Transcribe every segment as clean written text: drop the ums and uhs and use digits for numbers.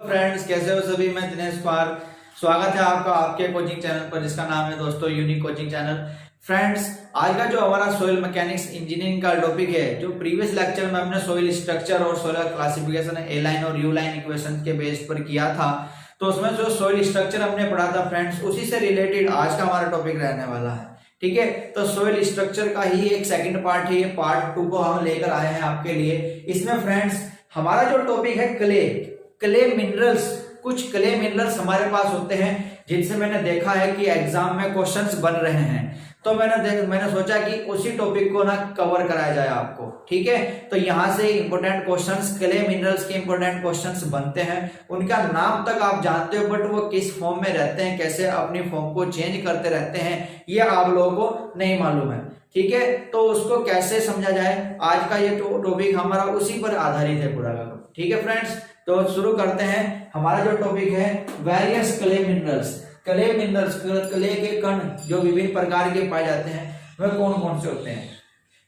Friends, कैसे हो सभी। मैं दिनेश पार, स्वागत है आपका आपके कोचिंग चैनल पर जिसका नाम है दोस्तों यूनिक कोचिंग चैनल। फ्रेंड्स, आज का जो हमारा सोइल मैकेनिक्स इंजीनियरिंग का टॉपिक है, जो प्रीवियस लेक्चर में हमने सोइल स्ट्रक्चर और सोइल क्लासिफिकेशन ए लाइन और यू लाइन इक्वेशन के बेस पर किया था, तो उसमें जो सोइल स्ट्रक्चर हमने पढ़ा था फ्रेंड्स, उसी से रिलेटेड आज का हमारा टॉपिक रहने वाला है। ठीक है, तो सोइल स्ट्रक्चर का ही एक सेकंड पार्ट है, ये पार्ट 2 को हम लेकर आए हैं आपके लिए। इसमें फ्रेंड्स हमारा जो टॉपिक है क्ले मिनरल्स, कुछ क्ले मिनरल्स हमारे पास होते हैं जिनसे मैंने देखा है कि एग्जाम में क्वेश्चंस बन रहे हैं, तो मैंने सोचा कि उसी टॉपिक को ना कवर कराया जाए आपको। ठीक है, तो यहाँ से इंपॉर्टेंट क्वेश्चंस, क्ले मिनरल्स के इंपॉर्टेंट क्वेश्चंस बनते हैं। उनका नाम तक आप जानते हो, बट वो किस फॉर्म में रहते हैं, कैसे अपनी फॉर्म को चेंज करते रहते हैं, ये आप लोगों को नहीं मालूम है। ठीक है, तो उसको कैसे समझा जाए, आज का ये टॉपिक हमारा उसी पर आधारित है पूरा का। ठीक है फ्रेंड्स, तो शुरू करते हैं। हमारा जो टॉपिक है various clay minerals, clay minerals, clay के कण जो विभिन्न प्रकार के पाए जाते हैं वह कौन कौन से होते हैं।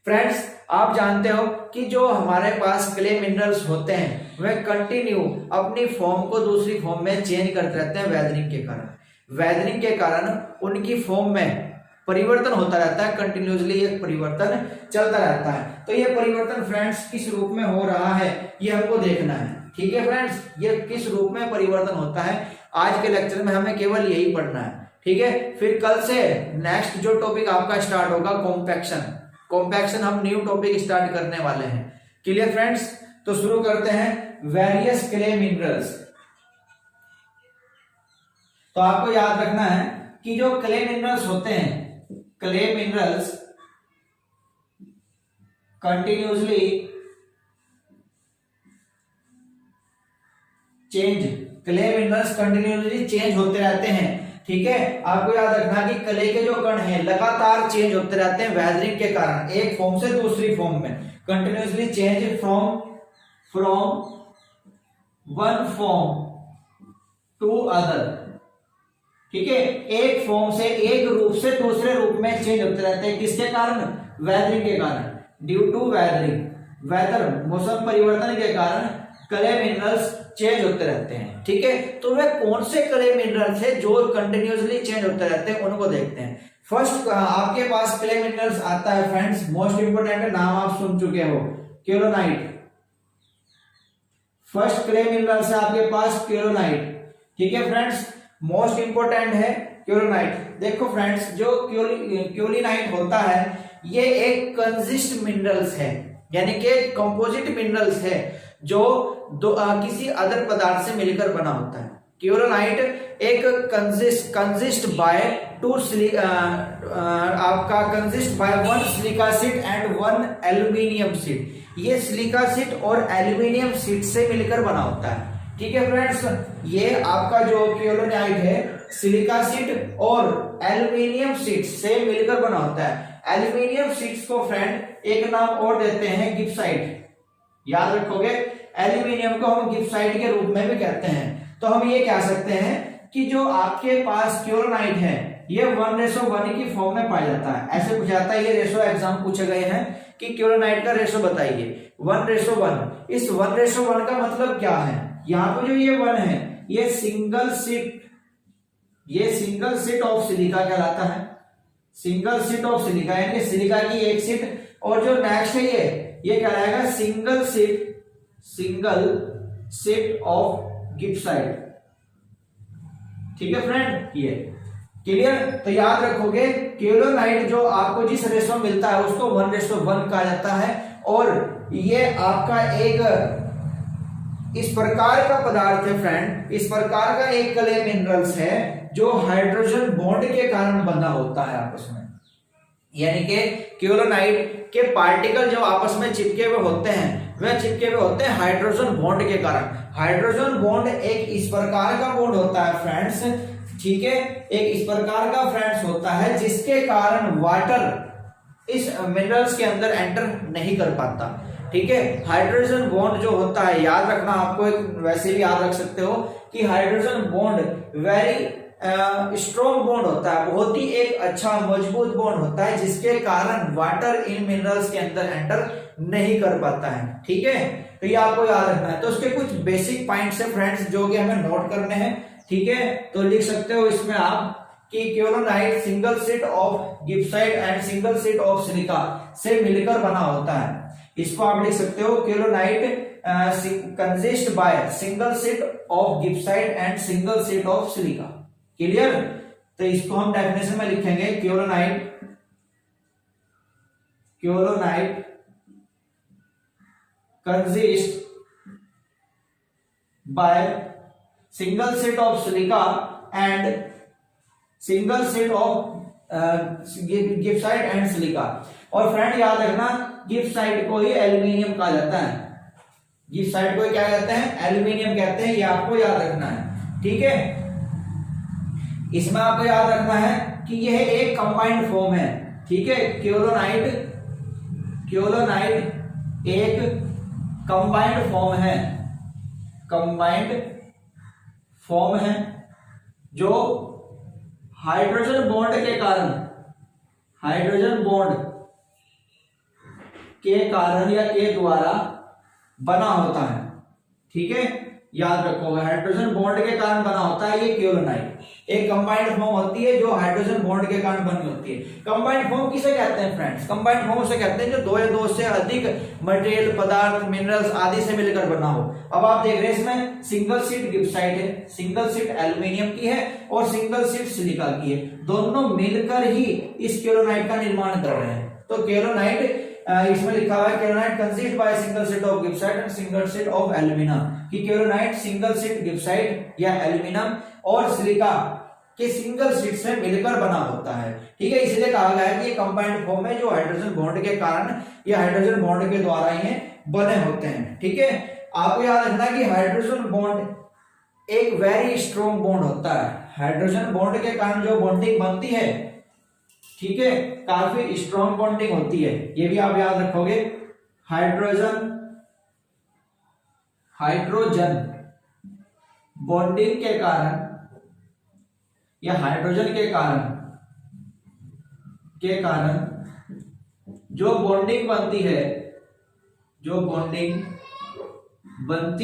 फ्रेंड्स, आप जानते हो कि जो हमारे पास क्ले मिनरल्स होते हैं वह कंटिन्यू अपनी फॉर्म को दूसरी फॉर्म में चेंज करते रहते हैं वेदरिंग के कारण। वेदरिंग के कारण उनकी फॉर्म में परिवर्तन होता रहता है, कंटिन्यूसली एक परिवर्तन चलता रहता है। तो ये परिवर्तन फ्रेंड्स किस रूप में हो रहा है ये हमको देखना है। ठीक है फ्रेंड्स, ये किस रूप में परिवर्तन होता है आज के लेक्चर में हमें केवल यही पढ़ना है। ठीक है, फिर कल से नेक्स्ट जो टॉपिक आपका स्टार्ट होगा कॉम्पैक्शन। कॉम्पैक्शन हम न्यू टॉपिक स्टार्ट करने वाले हैं। क्लियर फ्रेंड्स, तो शुरू करते हैं वेरियस क्ले मिनरल्स। तो आपको याद रखना है कि जो क्ले मिनरल्स होते हैं, clay minerals continuously change, clay minerals continuously change होते रहते हैं। ठीक है, आपको याद रखना कि क्ले के जो कण हैं लगातार चेंज होते रहते हैं वेदरिंग के कारण, एक फॉर्म से दूसरी फॉर्म में continuously change from one form to other. ठीक है, एक फॉर्म से, एक रूप से दूसरे रूप में चेंज होते रहते हैं। किसके कारण? वेदरिंग के कारण, ड्यू टू वेदरिंग, वेदर मौसम परिवर्तन के कारण क्ले मिनरल्स चेंज होते रहते हैं। ठीक है, तो वे कौन से क्ले मिनरल्स है जो कंटिन्यूसली चेंज होते रहते हैं, उनको देखते हैं। फर्स्ट आपके पास क्ले मिनरल्स आता है फ्रेंड्स, मोस्ट इंपोर्टेंट नाम आप सुन चुके हो, क्यूरोनाइट। फर्स्ट क्ले मिनरल्स है आपके पास क्यूरोनाइट। ठीक है फ्रेंड्स, मोस्ट इंपोर्टेंट है क्यूरोनाइट। देखो फ्रेंड्स, जो क्यूलिनाइट होता है ये एक कंजिस्ट मिनरल्स है, यानी कि कंपोजिट मिनरल्स है जो किसी अदर पदार्थ से मिलकर बना होता है। क्यूरोनाइट एक कंजिस्ट बाय आपका consist by 1 silica sheet and 1 aluminium sheet. ये सिलिका शीट और एल्यूमिनियम शीट से मिलकर बना होता है। ठीक है फ्रेंड्स, ये आपका जो क्यूरोनाइट है सिलिका शीट और एल्यूमिनियम शीट से मिलकर बना होता है। एल्यूमिनियम शीट्स को फ्रेंड एक नाम और देते हैं गिब्साइट। याद रखोगे, एल्यूमिनियम को हम गिब्साइट के रूप में भी कहते हैं। तो हम ये कह सकते हैं कि जो आपके पास क्यूरोनाइट है ये 1:1 की फॉर्म में पाया जाता है। ऐसे पूछा जाता है, ये रेशो एग्जाम पूछे गए हैं कि क्यूरोनाइट का रेशो बताइए, 1:1। इस 1:1 का मतलब क्या है? यहाँ पे जो ये 1 है ये सिंगल सीट ऑफ सिलिका कहलाता है। सिंगल सीट ऑफ सिलिका यानी सिलिका की एक सीट, और जो नेक्स्ट है ये कहलाएगा सिंगल सीट ऑफ गिब्साइट। ठीक है फ्रेंड, ये क्लियर। तो याद रखोगे क्यूरोनाइट जो आपको जिस रेशो मिलता है उसको 1:1 कहा जाता है, और ये आपका एक इस प्रकार का पदार्थ है फ्रेंड, इस प्रकार का एक क्ले मिनरल्स है जो हाइड्रोजन बॉन्ड के कारण बंधा होता है आपस में। यानी कि क्यूरोनाइट के पार्टिकल जो आपस में चिपके हुए होते हैं वह चिपके हुए होते हैं हाइड्रोजन बॉन्ड के कारण। हाइड्रोजन बॉन्ड एक इस प्रकार का बॉन्ड होता है फ्रेंड्स। ठीक है, एक इस प्रकार का फ्रेंड्स होता है जिसके कारण वाटर इस मिनरल्स के अंदर एंटर नहीं कर पाता। ठीक है, हाइड्रोजन बॉन्ड जो होता है, याद रखना आपको, वैसे भी याद रख सकते हो कि hydrogen bond very strong bond होता है, बहुत ही एक अच्छा मजबूत बॉन्ड होता है, जिसके कारण वाटर इन मिनरल्स के अंदर एंटर नहीं कर पाता है। ठीक है, तो ये आपको याद रखना है। तो उसके कुछ बेसिक पॉइंट्स है फ्रेंड्स जो कि हमें नोट करने हैं। ठीक है, तो लिख सकते हो इसमें आप कि kaolinite single sheet of gibbsite and single sheet of silica से मिलकर बना होता है। इसको आप लिख सकते हो kaolinite consist by single sheet of gibbsite and single sheet of silica. Clear? तो इसको हम डेफिनेशन में लिखेंगे kaolinite consist by single sheet of silica and single sheet of gibbsite and silica. और फ्रेंड याद रखना, गिब्साइट को ही एल्यूमिनियम कहा जाता है। गिब्साइट को क्या कहते हैं? एल्यूमिनियम कहते हैं। ये आपको याद रखना है। ठीक है, इसमें आपको याद रखना है कि यह एक कंबाइंड फॉर्म है। ठीक है, केओलोनाइट एक कंबाइंड फॉर्म है जो हाइड्रोजन बॉन्ड के कारण या के द्वारा बना होता है। ठीक है, याद रखो, हाइड्रोजन बॉन्ड के कारण बना होता है ये केओलोनाइट। एक कंबाइंड फॉर्म होती है जो हाइड्रोजन बॉन्ड के कारण बनी होती है। कंबाइंड फॉर्म किसे कहते हैं फ्रेंड्स? कंबाइंड फॉर्म उसे कहते हैं जो दो या दो से अधिक मटेरियल, पदार्थ, मिनरल्स आदि से मिलकर बना हो। अब आप देख रहे हैं इसमें सिंगल शीट गिब्साइट है, सिंगल शीट एल्यूमिनियम की है और सिंगल शीट सिलिका की है। दोनों मिलकर ही इस केओलोनाइट का निर्माण कर रहे हैं। तो केओलोनाइट इसमें लिखा हुआ है kaolinite consist by single sheet of gibbsite and single sheet of aluminium, कि केओलोनाइट सिंगल शीट गिब्साइट या एल्यूमिनियम और सिलिका के सिंगल शीट से मिलकर बना होता है। ठीक है, इसलिए कहा गया है कि ये कंबाइंड फॉर्म है जो हाइड्रोजन बॉन्ड के कारण या हाइड्रोजन बॉन्ड के द्वारा ही बने होते हैं। ठीक है, आपको याद रखना कि हाइड्रोजन बॉन्ड एक वेरी स्ट्रॉन्ग बॉन्ड होता है। हाइड्रोजन बॉन्ड के कारण जो बॉन्डिंग बनती है, ठीक है, काफी स्ट्रॉन्ग बॉन्डिंग होती है। ये भी आप याद रखोगे। हाइड्रोजन बॉन्डिंग के कारण या हाइड्रोजन के कारण जो बॉन्डिंग बनती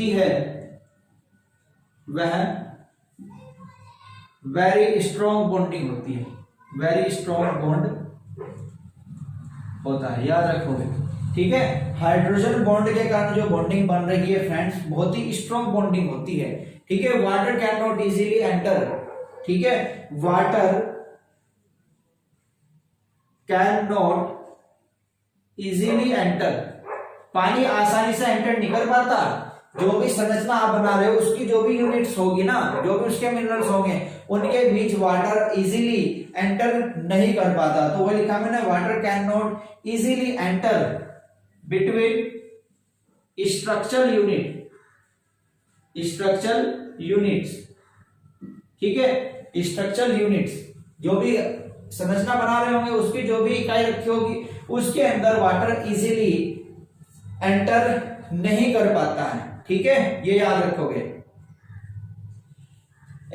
है वह वेरी स्ट्रॉन्ग बॉन्डिंग होती है, वेरी स्ट्रॉन्ग बॉन्ड होता है, याद रखोगे। ठीक है, हाइड्रोजन बॉन्ड के कारण जो बॉन्डिंग बन रही है फ्रेंड्स, बहुत ही स्ट्रॉन्ग बॉन्डिंग होती है। ठीक है, water can not easily enter. ठीक है, water can not easily enter, पानी आसानी से एंटर नहीं कर पाता। जो भी संरचना आप बना रहे हो उसकी जो भी यूनिट्स होगी ना, जो भी उसके मिनरल्स होंगे, उनके बीच वाटर इजीली एंटर नहीं कर पाता। तो वो लिखा मैंने, water can not easily enter between structural units. ठीक है, स्ट्रक्चरल यूनिट्स, जो भी संरचना बना रहे होंगे उसकी जो भी इकाई रखी होगी उसके अंदर वाटर इजीली एंटर नहीं कर पाता है। ठीक है, ये याद रखोगे।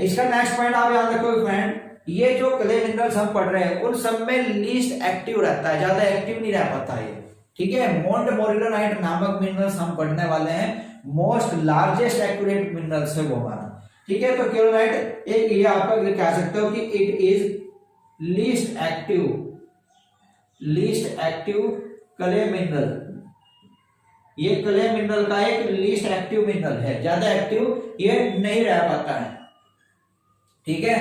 इसका नेक्स्ट पॉइंट आप याद रखोगे फ्रेंड, ये जो क्ले मिनरल्स हम पढ़ रहे हैं उन सब में लीस्ट एक्टिव रहता है, ज्यादा एक्टिव नहीं रह पाता है। ठीक है, मोंटमोरिलोनाइट नामक मिनरल्स हम पढ़ने वाले हैं, मोस्ट लार्जेस्ट एक्यूरेट मिनरल्स है वो हमारा। ठीक है, तो केओलोनाइट एक ये आपका कह सकते हो कि it is least active clay mineral. ये क्ले मिनरल का एक लीस्ट एक्टिव मिनरल है, ज्यादा एक्टिव ये नहीं रह पाता है। ठीक है,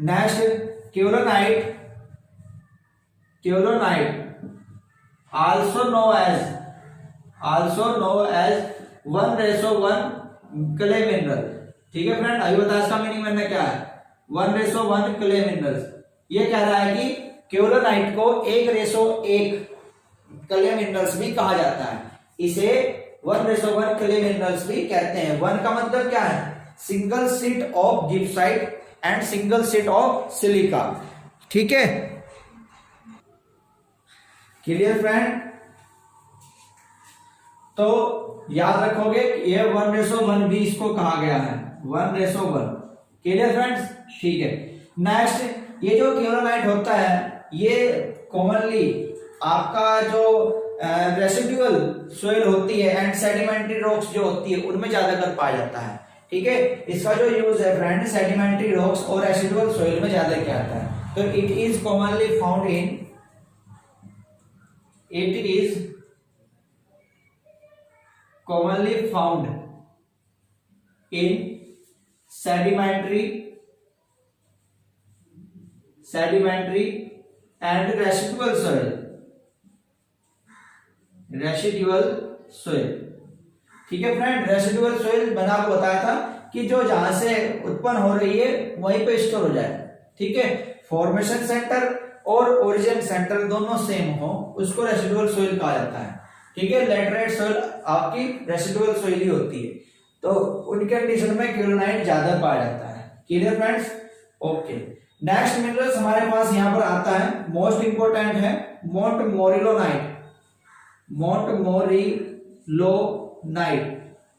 next kaolinite also know as 1:1 clay mineral. ठीक है फ्रेंड, अभी बता इसका मीनिंग मैंने क्या है, 1:1 क्ले मिनरल्स। ये कह रहा है कि केओलोनाइट को 1:1 क्ले मिनरल्स भी कहा जाता है। इसे 1:1 क्ले मिनरल्स भी कहते हैं। 1 का मतलब क्या है, single sheet of gibbsite and single sheet of silica. ठीक है, क्लियर फ्रेंड? तो याद रखोगे ये 1:1 भी इसको कहा गया है, 1:1। Clear friends? ठीक है, नेक्स्ट ये जो केलोनाइट होता है ये कॉमनली आपका जो रेसिडुअल सोइल होती है एंड सेडिमेंट्री रॉक्स जो होती है उनमें ज्यादातर पाया जाता है। ठीक है, इसका जो यूज है फ्रेंड सेडिमेंट्री रॉक्स और रेसिडुअल सोइल में ज्यादा किया जाता है। तो it is commonly found in sedimentary and residual soil। ठीक है फ्रेंड, रेसिडुअल सोइल मैंने आपको बताया था कि जो जहां से उत्पन्न हो रही है वहीं पे स्टोर हो जाए। ठीक है, फॉर्मेशन सेंटर और ओरिजिन सेंटर दोनों सेम हो उसको रेसिडुअल सोइल कहा जाता है। ठीक है, लैटराइट सोइल आपकी रेसिडुअल सोइल ही होती है, तो उनके कंडीशन में केलोनाइट ज्यादा पाया जाता है। Clear friends? Okay, next minerals हमारे पास यहां पर आता है, मोस्ट इंपोर्टेंट है मोंटमोरिलोनाइट।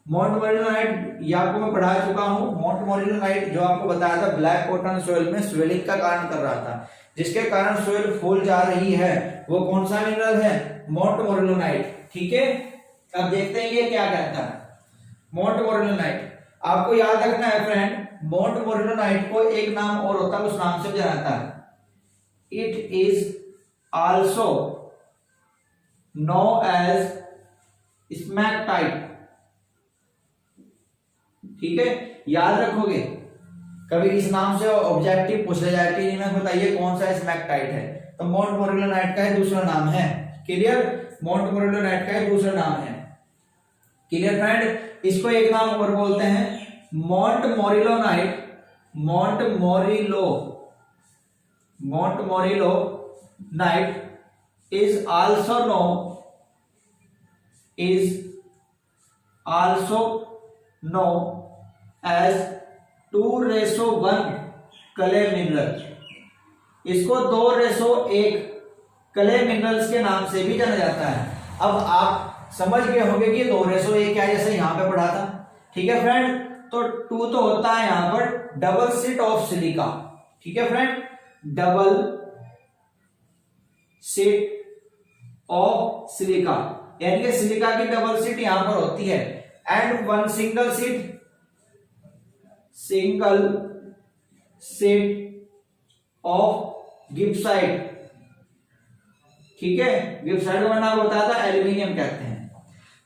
मोंटमोरिलोनाइट ये आपको मैं पढ़ा चुका हूं। मोंटमोरिलोनाइट जो आपको बताया था ब्लैक कॉटन सोइल में स्वेलिंग का कारण कर रहा था, जिसके कारण सोइल फूल जा रही है, वो कौन सा मिनरल है? मोंटमोरिलोनाइट। ठीक है, अब देखते हैं ये क्या कहता है। मोंटमोरिलोनाइट आपको याद रखना है फ्रेंड, मोंटमोरिलोनाइट को एक नाम और होता है, उस नाम से जाना जाता है। It is also know as smectite. ठीक है, याद रखोगे, कभी इस नाम से ऑब्जेक्टिव पूछा जाए कि इन्हें बताइए कौन सा स्मैक्टाइट है, तो मोंटमोरिलोनाइट का दूसरा नाम है। क्लियर? मोंटमोरिलोनाइट का दूसरा नाम है। Clear friend? इसको एक नाम और बोलते हैं montmorillonite. Montmorillonite is also known as 2:1 clay mineral. इसको 2:1 क्ले मिनरल्स के नाम से भी जाना जाता है। अब आप समझ गए होंगे कि 2:1 क्या है, जैसे यहां पे पढ़ा था। ठीक है फ्रेंड, तो 2 तो होता है यहां पर डबल सीट ऑफ सिलिका। ठीक है friend, double seat of silica, यानी कि सिलिका की डबल सीट यहां पर होती है, and one single sheet of gibbsite. ठीक है, गिब्साइट को मैंने आपको बताया था एल्यूमिनियम कहते हैं।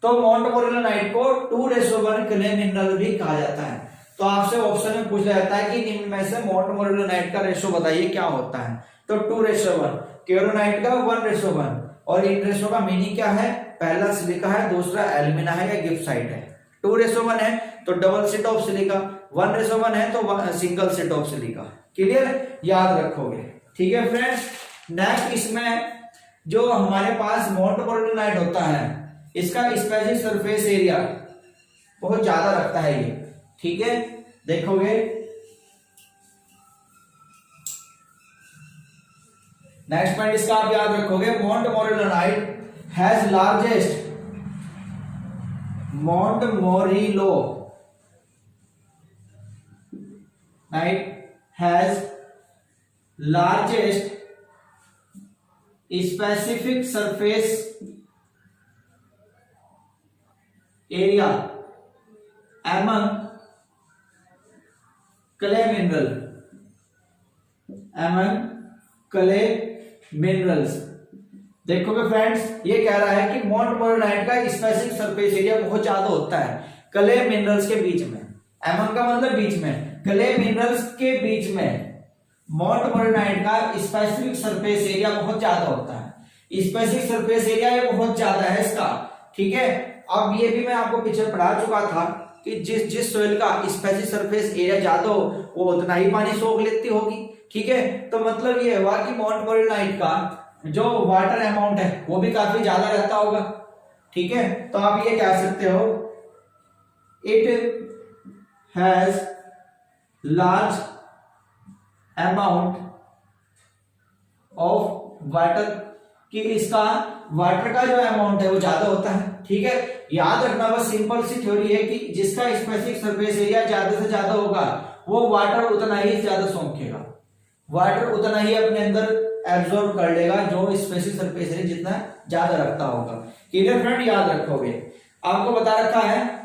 तो मोंटमोरिलोनाइट को 2:1 क्ले मिनरल भी कहा जाता है। तो आपसे ऑप्शन में पूछा जाता है कि निम्न में से मोंटमोरिलोनाइट का रेशो बताइए क्या होता है, तो 2:1, केलोनाइट का 1:1। और इन रेशो का मीनिंग क्या है? पहला सिलिका है, दूसरा एल्यूमिना है या गिब्साइट है। 2:1 है तो डबल सीट ऑफ सिलिका, 1:1 है तो single sheet of silica. Clear? याद रखोगे। ठीक है फ्रेंड्स, नेक्स्ट इसमें जो हमारे पास मोंटमोरिलोनाइट होता है इसका स्पेसिफिक सरफेस एरिया बहुत ज्यादा रखता है ये। ठीक है, देखोगे नेक्स्ट पॉइंट इसका आप याद रखोगे, montmorillonite has largest specific surface area among clay minerals। देखोगे फ्रेंड्स, ये कह रहा है कि मोंटमोरिलोनाइट का स्पेसिफिक सरफेस एरिया बहुत ज्यादा होता है क्ले मिनरल्स के बीच में। एमंग का मतलब बीच में, क्ले मिनरल्स के बीच में मोंटमोरिलोनाइट का स्पेसिफिक सरफेस एरिया बहुत ज्यादा होता है। स्पेसिफिक सरफेस एरिया ये बहुत ज्यादा है इसका। ठीक है, अब ये भी मैं आपको पीछे पढ़ा चुका था कि जिस सोइल का स्पेसिफिक सरफेस एरिया ज्यादा हो वो उतना ही पानी सोख लेती होगी। ठीक है, तो मतलब ये हुआ कि मोंटमोरिलोनाइट का जो वाटर अमाउंट है वो भी काफी ज्यादा रहता होगा। ठीक है, तो आप ये कह सकते हो it has large amount of water, कि इसका वाटर का जो अमाउंट है वो ज्यादा होता है। ठीक है, याद रखना बस सिंपल सी थ्योरी है कि जिसका स्पेसिफिक सरफेस एरिया ज्यादा से ज्यादा होगा वो वाटर उतना ही ज्यादा सोखेगा। वाटर उतना ही अपने अंदर एब्जॉर्ब कर लेगा जो स्पेसिफिक सरफेस एरिया जितना ज्यादा रखता होगा। क्लियर फ्रेंड, याद रखोगे। आपको बता रखा है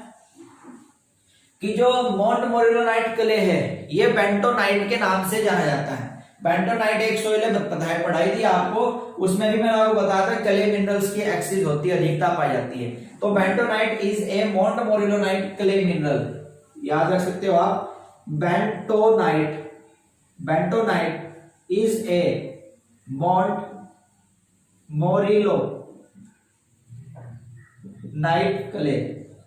कि जो मोंटमोरिलोनाइट क्ले है ये बेंटोनाइट के नाम से जाना जाता है। बेंटोनाइट एक सोइल है, पढ़ाई थी आपको, उसमें भी मैंने आपको बताया था क्ले मिनरल्स की एक्सिस होती है, अधिकता पाई जाती है। तो bentonite is a montmorillonite clay mineral, याद रख सकते हो आप। Bentonite is a montmorillonite clay.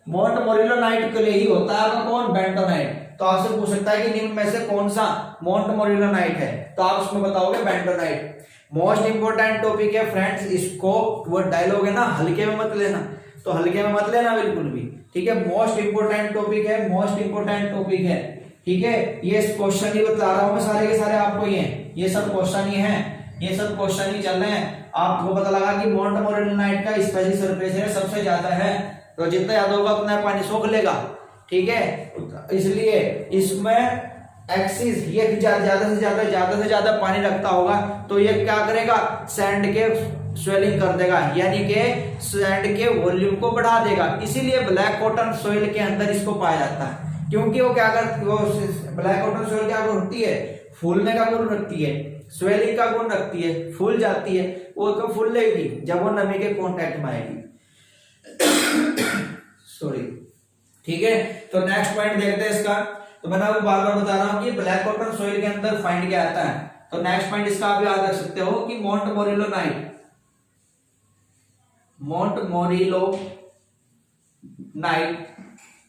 Montmorillonite clay ही होता है आपका कौन, बेंटोनाइट। तो आपसे पूछ सकता है कि निम्न में से कौन सा मोंटमोरिलोनाइट है, तो आप उसमें बताओगे बेंटोनाइट। मोस्ट इंपोर्टेंट टॉपिक है फ्रेंड्स, इसको वो डायलॉग है ना, हल्के में मत लेना, तो हल्के में मत लेना बिल्कुल भी, ठीक है। मोस्ट इंपोर्टेंट टॉपिक है, मोस्ट इंपोर्टेंट टॉपिक है, ठीक है। ये क्वेश्चन ही बता रहा हूं मैं सारे के सारे आपको, ये सब क्वेश्चन ही है, ये सब क्वेश्चन ही चल रहे हैं। आपको पता लगा कि मोंटमोरिलोनाइट का स्पेसिफिक सरफेस एरिया सबसे ज्यादा है, तो जितना ज्यादा होगा उतना पानी सोख लेगा, ठीक है। इसलिए इसमें एक्सिस ये ज्यादा से ज्यादा पानी रखता होगा, तो ये क्या करेगा, सैंड के स्वेलिंग कर देगा, यानी कि सैंड के वॉल्यूम को बढ़ा देगा। इसीलिए ब्लैक कॉटन सॉइल के अंदर इसको पाया जाता है, क्योंकि वो क्या करती है, ब्लैक कॉटन सॉइल क्या होती है, फूलने का गुण रखती है, स्वेलिंग का गुण रखती है, फूल जाती है। वो तो फूल लेगी जब वो नमी के कांटेक्ट में आएगी। सॉरी, ठीक है। तो नेक्स्ट पॉइंट देखते हैं इसका। तो मैंने आपको बार बार बता रहा हूं कि ब्लैक कॉटन सॉइल के अंदर फाइंड क्या आता है। तो नेक्स्ट पॉइंट इसका आप याद रख सकते हो कि montmorillonite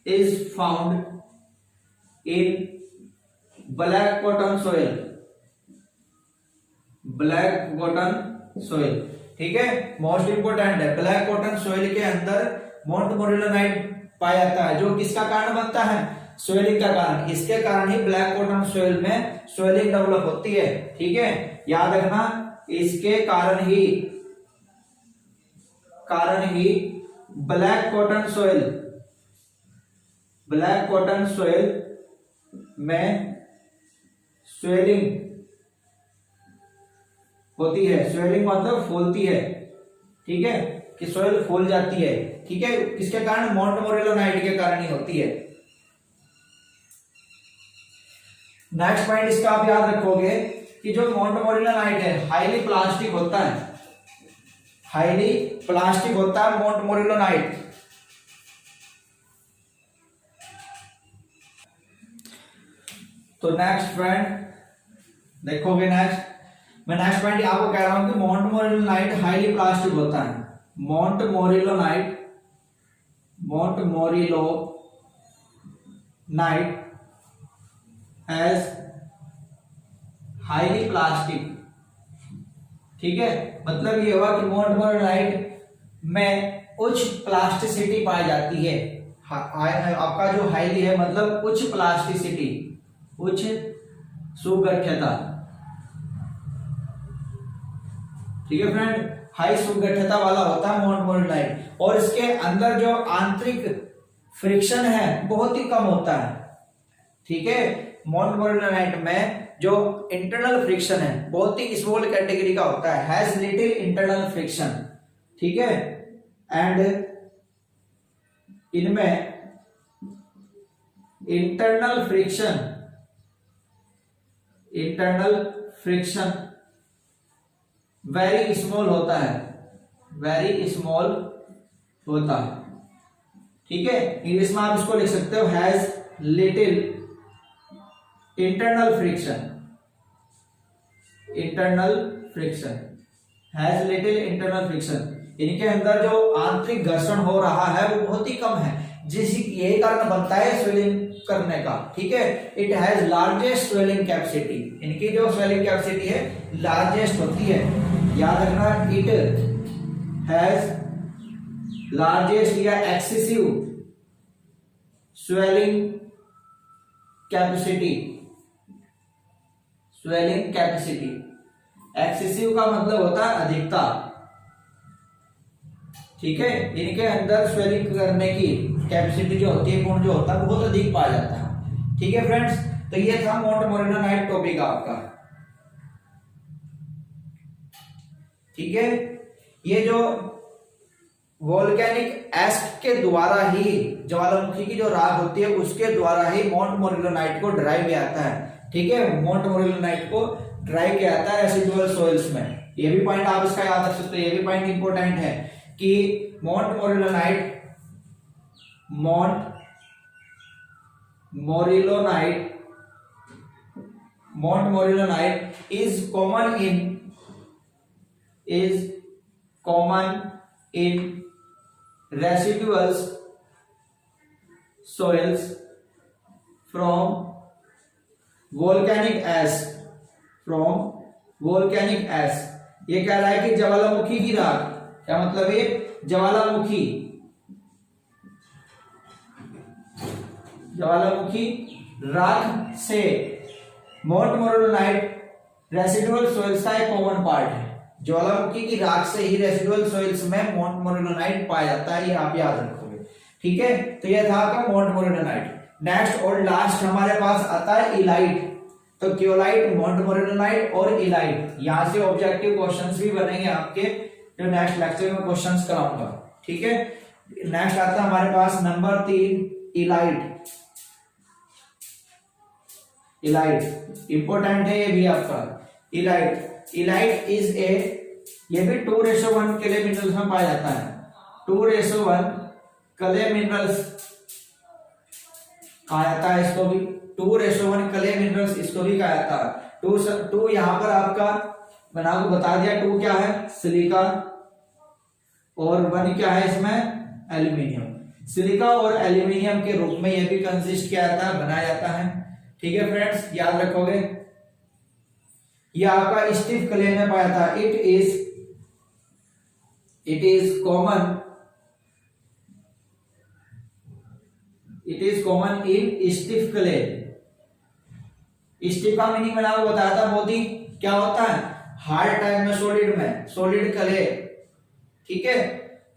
is found in black cotton soil, ठीक है। मोस्ट इंपोर्टेंट है, ब्लैक कॉटन सॉइल के अंदर मोंटमोरिलोनाइट पाया जाता है, जो किसका कारण बनता है, स्वेलिंग का कारण। इसके कारण ही ब्लैक कॉटन सॉइल में स्वेलिंग डेवलप होती है, ठीक है। याद रखना, इसके कारण ही ब्लैक कॉटन सॉइल में स्वेलिंग होती है। स्वेलिंग मतलब फूलती है, ठीक है, कि सॉइल फूल जाती है, ठीक है। किसके कारण, मोंटमोरिलोनाइट के कारण ही होती है। नेक्स्ट पॉइंट इसका आप याद रखोगे कि जो मोंटमोरिलोनाइट है हाईली प्लास्टिक होता है, मोंटमोरिलोनाइट। तो नेक्स्ट फ्रेंड देखोगे, मैं नेक्स्ट पॉइंट आपको कह रहा हूं कि मोंटमोरिलोनाइट हाईली प्लास्टिक होता है। मोंटमोरिलोनाइट एज हाईली प्लास्टिक, ठीक है। मतलब ये हुआ कि मोंटमोरिलोनाइट में उच्च प्लास्टिसिटी पाई जाती है। आपका जो हाईली है मतलब उच्च प्लास्टिसिटी, उच्च सुगठ्यता, ठीक है फ्रेंड। हाई सुगठ्यता वाला होता है मोंटमोरिलोनाइट, और इसके अंदर जो आंतरिक फ्रिक्शन है बहुत ही कम होता है, ठीक है। मोंटमोरिलोनाइट में जो इंटरनल फ्रिक्शन है बहुत ही स्मॉल कैटेगरी का होता है, हैज लिटिल इंटरनल फ्रिक्शन, ठीक है। एंड इनमें इंटरनल फ्रिक्शन वेरी स्मॉल होता है, ठीक है। इंग्लिश में आप इसको लिख सकते हो has little internal friction, has little internal friction. इनके अंदर जो आंतरिक घर्षण हो रहा है वो बहुत ही कम है, यही कारण बनता है स्वेलिंग करने का, ठीक है। It has largest swelling capacity, इनकी जो स्वेलिंग कैपेसिटी है लार्जेस्ट होती है, याद रखना। इट हैज लार्जेस्ट या एक्सेसिव स्वेलिंग कैपेसिटी, एक्सेसिव का मतलब होता है अधिकता, ठीक है। इनके अंदर स्वेलिंग करने की कैपेसिटी जो होती है, गुण जो होता है बहुत अधिक पाया जाता है, ठीक है फ्रेंड्स। तो ये था मोंटमोरिलोनाइट टॉपिक आपका। ठीक है, ये जो वोल्केनिक एस्क के द्वारा ही, ज्वालामुखी की जो राख होती है उसके द्वारा ही माउंट मोरिलोनाइट को ड्राई किया जाता है। ठीक है, माउंट मोरिलोनाइट को ड्राई किया जाता है रेसिडुअल सॉइल्स में। ये भी पॉइंट आप इसका याद रख सकते हो, ये भी पॉइंट इंपॉर्टेंट है कि mount मोरिलोनाइट is common in residual soils from volcanic ash। ये कह रहा है कि ज्वालामुखी की राख, क्या मतलब है, ज्वालामुखी राख से माउंट मोरिलोनाइट रेसिडुअल सॉइल्स का एक कॉमन पार्ट है। ज्वालामुखी की राख से ही रेसिडुअल सॉइल्स में माउंट मोरिलोनाइट पाया जाता है, ये आप याद रखोगे। ठीक है, तो ये था आपका माउंट मोरिलोनाइट। नेक्स्ट और लास्ट हमारे पास आता है इलाइट। तो क्योलाइट, माउंट मोरिलोनाइट और इलाइट, यहां से ऑब्जेक्टिव क्वेश्चंस भी बनेंगे आपके, जो नेक्स्ट लेक्चर में क्वेश्चंस कराऊंगा। ठीक है, नेक्स्ट आता है हमारे पास नंबर 3 इलाइट। इंपॉर्टेंट है ये भी आपका। इलाइट इज ए, ये भी 2:1 क्ले मिनरल्स में पाया जाता है। 2:1 क्ले मिनरल्स कहा जाता है इसको भी, 2:1 क्ले मिनरल्स इसको भी कहा जाता है। 2 यहां पर आपका मैंने आपको बता दिया, 2 क्या है, सिलिका, और 1 क्या है इसमें, एल्यूमिनियम। सिलिका और एल्यूमिनियम के रूप में यह भी कंसिस्ट किया जाता है, बनाया जाता है। ठीक है फ्रेंड्स, याद रखोगे। यह आपका स्टिफ क्ले में पाया था। It is common in stiff clay. Stiff का मीनिंग मैंने आपको बताया था, बहुत ही क्या होता है, हार्ड टाइप में, सॉलिड क्ले, ठीक है,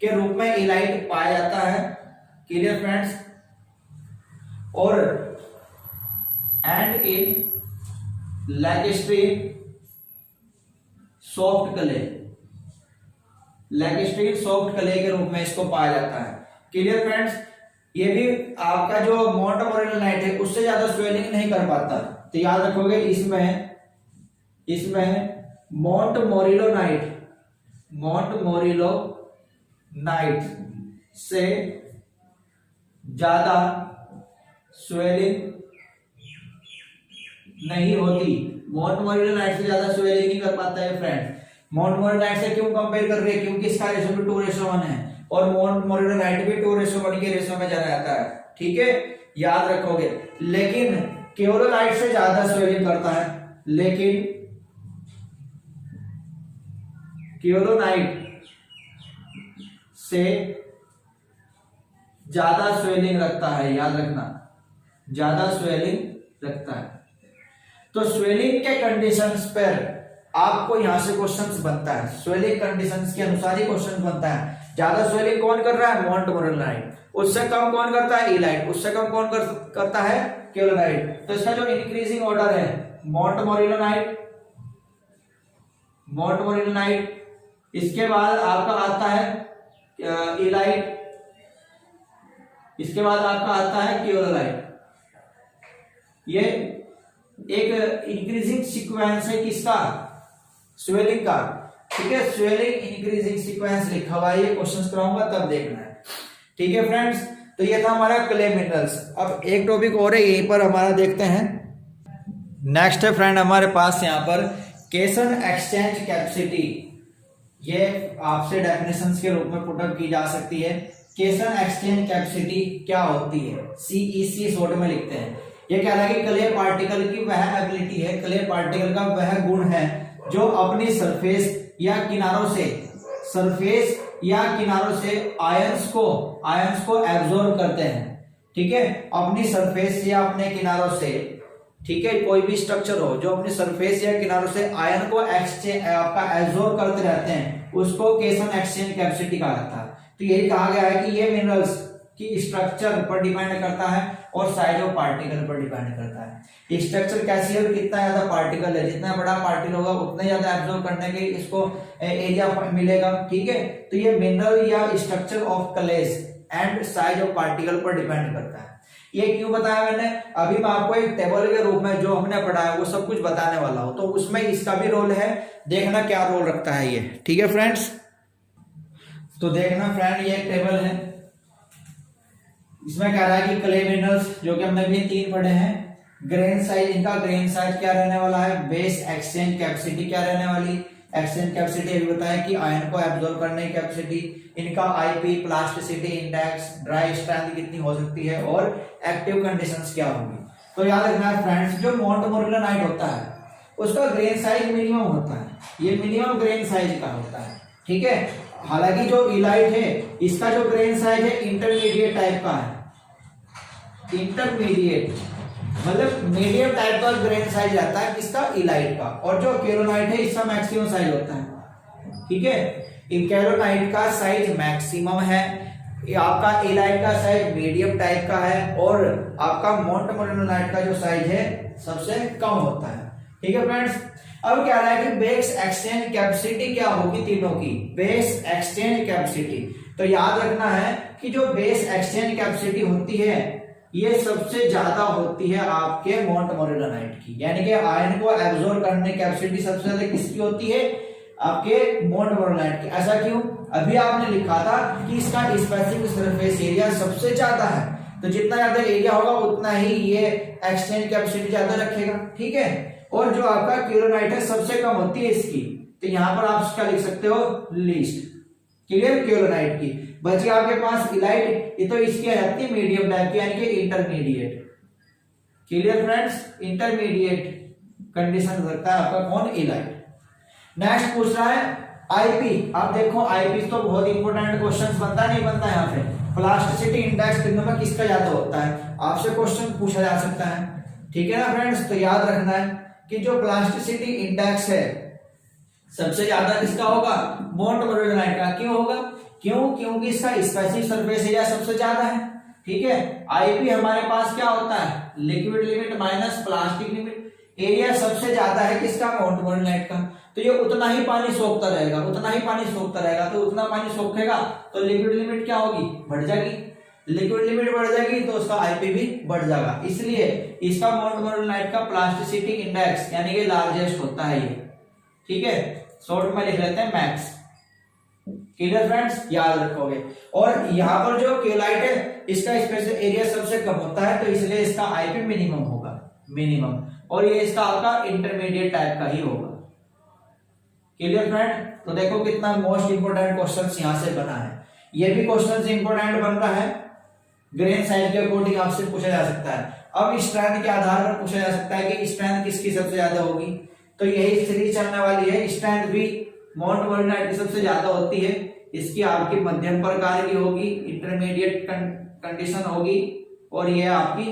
के रूप में इलाइट पाया जाता है। Clear friends. और एंड इन लैगिस्ट्रीन सॉफ्ट क्ले के रूप में इसको पाया जाता है। Clear friends. ये भी आपका जो माउंट मोरिलोनाइट है उससे ज्यादा स्वेलिंग नहीं कर पाता, तो याद रखोगे इसमें माउंट मोरिलोनाइट से ज्यादा स्वेलिंग नहीं होती। माउंट मोरिलोनाइट से ज्यादा स्वेलिंग नहीं कर पाता है फ्रेंड्स। माउंट मोरिलोनाइट से क्यों कंपेयर कर रहे हैं, क्योंकि इसका रेशो भी 2:1 है और माउंट मोरिलोनाइट भी 2:1 के रेशो में जाना जाता है। ठीक है, याद रखोगे। लेकिन केओलोनाइट से ज्यादा स्वेलिंग करता है, लेकिन केओलोनाइट से ज्यादा स्वेलिंग रखता है, याद रखना, ज्यादा स्वेलिंग रखता है। तो स्वेलिंग के कंडीशंस पर आपको यहां से क्वेश्चंस बनता है, स्वेलिंग कंडीशंस के अनुसार ही क्वेश्चन बनता है। ज्यादा स्वेलिंग कौन कर रहा है, माउंट मोरिलोनाइट। उससे कम कौन करता है, इलाइट। उससे कम कौन करता है, केओलोनाइट। तो इसका जो इंक्रीजिंग ऑर्डर है, माउंट मोरिलोनाइट, इसके बाद आपका आता है इलाइट, इसके बाद आपका आता है केओलोनाइट। ये एक इंक्रीजिंग सीक्वेंस है किसका, स्वेलिंग का। ठीक है, स्वेलिंग इंक्रीजिंग सीक्वेंस लिखा हुआ है, ये क्वेश्चंस कराऊंगा तब देखना है। ठीक है फ्रेंड्स, तो ये था हमारा क्ले मिनरल्स। अब एक टॉपिक और है, यहीं पर हमारा देखते हैं। नेक्स्ट है फ्रेंड हमारे पास यहाँ पर केसन एक्सचेंज कैपेसिटी। ये आपसे डेफिनेशंस के रूप में पुटअप की जा सकती है। केसन एक्सचेंज कैपेसिटी क्या होती है, CEC शॉर्ट में लिखते हैं। ये कह रहा है कि क्ले पार्टिकल की वह एबिलिटी है, क्ले पार्टिकल का वह गुण है जो अपनी सरफेस या किनारों से आयंस को एब्जॉर्ब करते हैं। ठीक है, अपनी सरफेस या अपने किनारों से, ठीक है, कोई भी स्ट्रक्चर हो जो अपनी सरफेस या किनारों से आयन को आपका एब्जॉर्ब करते रहते हैं, उसको केसन एक्सचेंज कैपेसिटी कहा जाता है। तो यही कहा गया है कि ये मिनरल्स कि स्ट्रक्चर पर डिपेंड करता है और साइज ऑफ पार्टिकल पर डिपेंड करता है। स्ट्रक्चर कैसी है, कितना ज्यादा पार्टिकल है, जितना बड़ा पार्टिकल होगा उतना ज्यादा एब्जॉर्ब करने के इसको एरिया मिलेगा। ठीक है, तो ये मिनरल या structure of clays and size of particle पर डिपेंड करता है। ये क्यों बताया मैंने, अभी मैं आपको एक टेबल के रूप में जो हमने पढ़ा है वो सब कुछ बताने वाला हूं, तो उसमें इसका भी रोल है, देखना क्या रोल रखता है ये। ठीक है फ्रेंड्स, तो देखना फ्रेंड ये एक टेबल है, इसमें कह रहा है कि क्ले मिनरल्स जो कि हमने भी 3 पढ़े हैं, ग्रेन साइज, इनका ग्रेन साइज क्या रहने वाला है, बेस एक्सचेंज कैपेसिटी क्या रहने वाली, एक्सचेंज कैपेसिटी अभी बताया कि आयन को एब्जॉर्ब करने की कैपेसिटी, इनका IP, plasticity index, dry strength कितनी हो सकती है और एक्टिव कंडीशंस क्या होगी। तो याद रखना है फ्रेंड्स, जो मोंटमोरियलानाइट होता है उसका ग्रेन साइज मिनिमम होता है, ये मिनिमम ग्रेन साइज का होता है। ठीक है, हालांकि जो इलाइट है इसका जो ग्रेन साइज है इंटरमीडिएट टाइप का है, इंटरमीडिएट मतलब मीडियम टाइप का ग्रेन साइज रहता है इसका इलाइट का, और जो केरोनाइट है इसका मैक्सिमम साइज होता है। ठीक है, केरोनाइट का साइज मैक्सिमम है, आपका इलाइट का साइज मीडियम टाइप का है, और आपका मोंटमोरियलानाइट का जो साइज है सबसे कम होता है। ठीक है फ्रेंड्स, अब क्या रहा है कि बेस एक्सचेंज कैपेसिटी क्या होगी तीनों की, बेस एक्सचेंज कैपेसिटी। तो याद रखना है कि जो बेस एक्सचेंज कैपेसिटी होती है ये सबसे ज्यादा होती है आपके मोंटमोरियलानाइट की, यानी कि आयन को एब्जॉर्ब करने की कैपेसिटी सबसे ज्यादा किसकी होती है, आपके मोंटमोरियलानाइट की। ऐसा क्यों, अभी आपने लिखा था कि इसका स्पेसिफिक सरफेस एरिया सबसे ज्यादा है, तो जितना ज्यादा एरिया होगा उतना ही ये एक्सचेंज कैपेसिटी ज्यादा रखेगा। ठीक है, और जो आपका केरोनाइट है सबसे कम होती है इसकी, तो यहां पर आप इसका लिख सकते हो लीस्ट। क्लियर, केरोनाइट की बची आपके पास इलाइट, ये तो इसकी आ जाती है मीडियम टाइप की, यानी कि intermediate. Clear friends, intermediate condition रखता है आपका कौन, इलाइट। नेक्स्ट पूछ रहा है आईपी। आप देखो आईपी तो बहुत इंपॉर्टेंट क्वेश्चन बनता नहीं बनता यहाँ पे, प्लास्टिसिटी इंडेक्स तीनों में किसका ज्यादा होता है, आपसे क्वेश्चन पूछा जा सकता है। ठीक है ना फ्रेंड्स, तो याद रखना है कि जो प्लास्टिसिटी इंडेक्स है सबसे ज्यादा किसका होगा, मोंटमोरियलानाइट का। क्यों होगा, क्योंकि इसका स्पेसिफिक सरफेस एरिया सबसे ज्यादा है। ठीक है, आईपी हमारे पास क्या होता है, liquid limit minus plastic limit, area सबसे ज्यादा है किसका, मोंटमोरियलानाइट का, तो ये उतना ही पानी सोखता रहेगा, उतना ही पानी सोखता रहेगा, तो उतना पानी सोखेगा तो लिक्विड लिमिट क्या होगी, बढ़ जाएगी, लिक्विड लिमिट बढ़ जाएगी तो उसका आईपी भी बढ़ जाएगा, इसलिए इसका मोंटमोरियलानाइट का प्लास्टिसिटी इंडेक्स यानी कि लार्जेस्ट होता है ये। ठीक है, शॉर्ट में लिख लेते हैं मैक्स। क्लियर फ्रेंड्स, याद रखोगे। और यहाँ पर जो केलाइट है इसका स्पेसिफिक एरिया सबसे कम होता है, तो इसलिए इसका आईपी मिनिमम होगा, मिनिमम, और ये इसका आपका इंटरमीडिएट टाइप का ही होगा। क्लियर फ्रेंड, तो देखो कितना मोस्ट इंपोर्टेंट क्वेश्चन यहाँ से बना है, ये भी क्वेश्चन इंपोर्टेंट बन रहा है, ग्रेन साइज के अकॉर्डिंग आपसे पूछा जा सकता है। अब स्ट्रेंथ के आधार पर पूछा जा सकता है कि स्ट्रेंथ किसकी सबसे ज्यादा होगी, तो यही सीरीज चलने वाली है, स्ट्रेंथ भी मोंटमोरियलानाइट की सबसे ज्यादा होती है, इसकी आपकी मध्यम प्रकार की होगी, इंटरमीडिएट कंडीशन होगी, और ये आपकी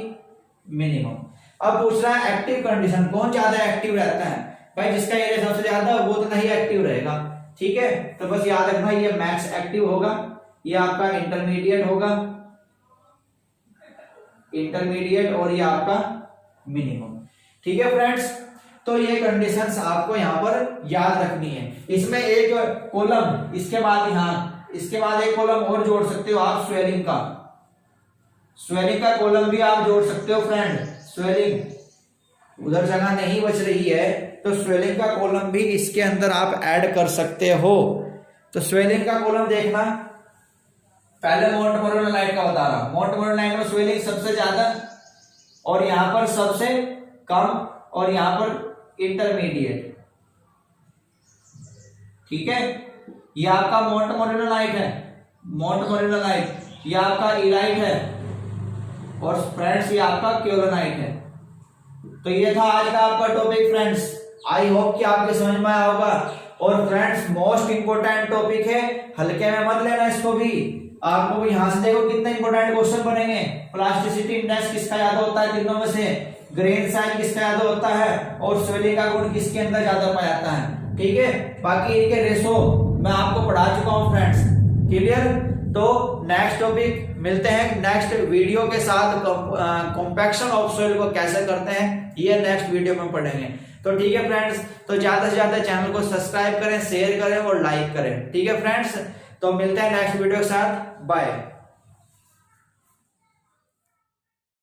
मिनिमम। अब पूछ रहा है एक्टिव कंडीशन, कौन ज्यादा एक्टिव रहता है, भाई जिसका एरिया सबसे ज्यादा वो उतना ही एक्टिव रहेगा। ठीक है, तो बस याद रखना ये मैक्स एक्टिव होगा, ये आपका इंटरमीडिएट होगा, इंटरमीडिएट, और ये आपका मिनिमम। ठीक है फ्रेंड्स, तो ये कंडीशंस आपको यहाँ पर याद रखनी है। इसमें एक कॉलम, इसके बाद यहाँ, इसके बाद एक कॉलम और जोड़ सकते हो आप स्वेलिंग का, स्वेलिंग का कॉलम भी आप जोड़ सकते हो फ्रेंड, स्वेलिंग उधर जगह नहीं बच रही है तो स्वेलिंग का कॉलम भी इसके अंदर आप ऐड कर सकते हो। तो स्वेलिंग का कॉलम देखना, पहले मोंटमोरियलानाइट का बता रहा, मोंटमोरियलानाइट में स्वेलिंग सबसे ज्यादा और यहां पर सबसे कम, और यहां पर इंटरमीडिएट। ठीक है, ये आपका मोंटमोरियलानाइट है, मोंटमोरियलानाइट, ये आपका इलाइट है, और फ्रेंड्स ये आपका केरोनाइट है। तो ये था आज का आपका टॉपिक फ्रेंड्स, आई होप कि आपके समझ में आया होगा। और फ्रेंड्स मोस्ट इंपोर्टेंट टॉपिक है, हल्के में मत लेना इसको भी, आपको भी यहां से देखो कितने इंपोर्टेंट क्वेश्चन बनेंगे। प्लास्टिसिटी इंडेक्स किसका ज्यादा होता है तीनों में से, ग्रेन साइज किसका ज्यादा होता है, और स्वेलिंग का गुण किसके अंदर ज्यादा पाया जाता है। ठीक है, बाकी इनके रेशो मैं आपको पढ़ा चुका हूं फ्रेंड्स। क्लियर, तो नेक्स्ट टॉपिक मिलते हैं नेक्स्ट वीडियो के साथ। कॉम्पैक्शन ऑफ सॉइल को कैसे करते हैं ये नेक्स्ट वीडियो में पढ़ेंगे। तो ठीक है फ्रेंड्स, तो ज्यादा से ज्यादा चैनल को सब्सक्राइब करें, शेयर करें और लाइक करें। ठीक है फ्रेंड्स, तो मिलते हैं नेक्स्ट वीडियो के साथ। बाय।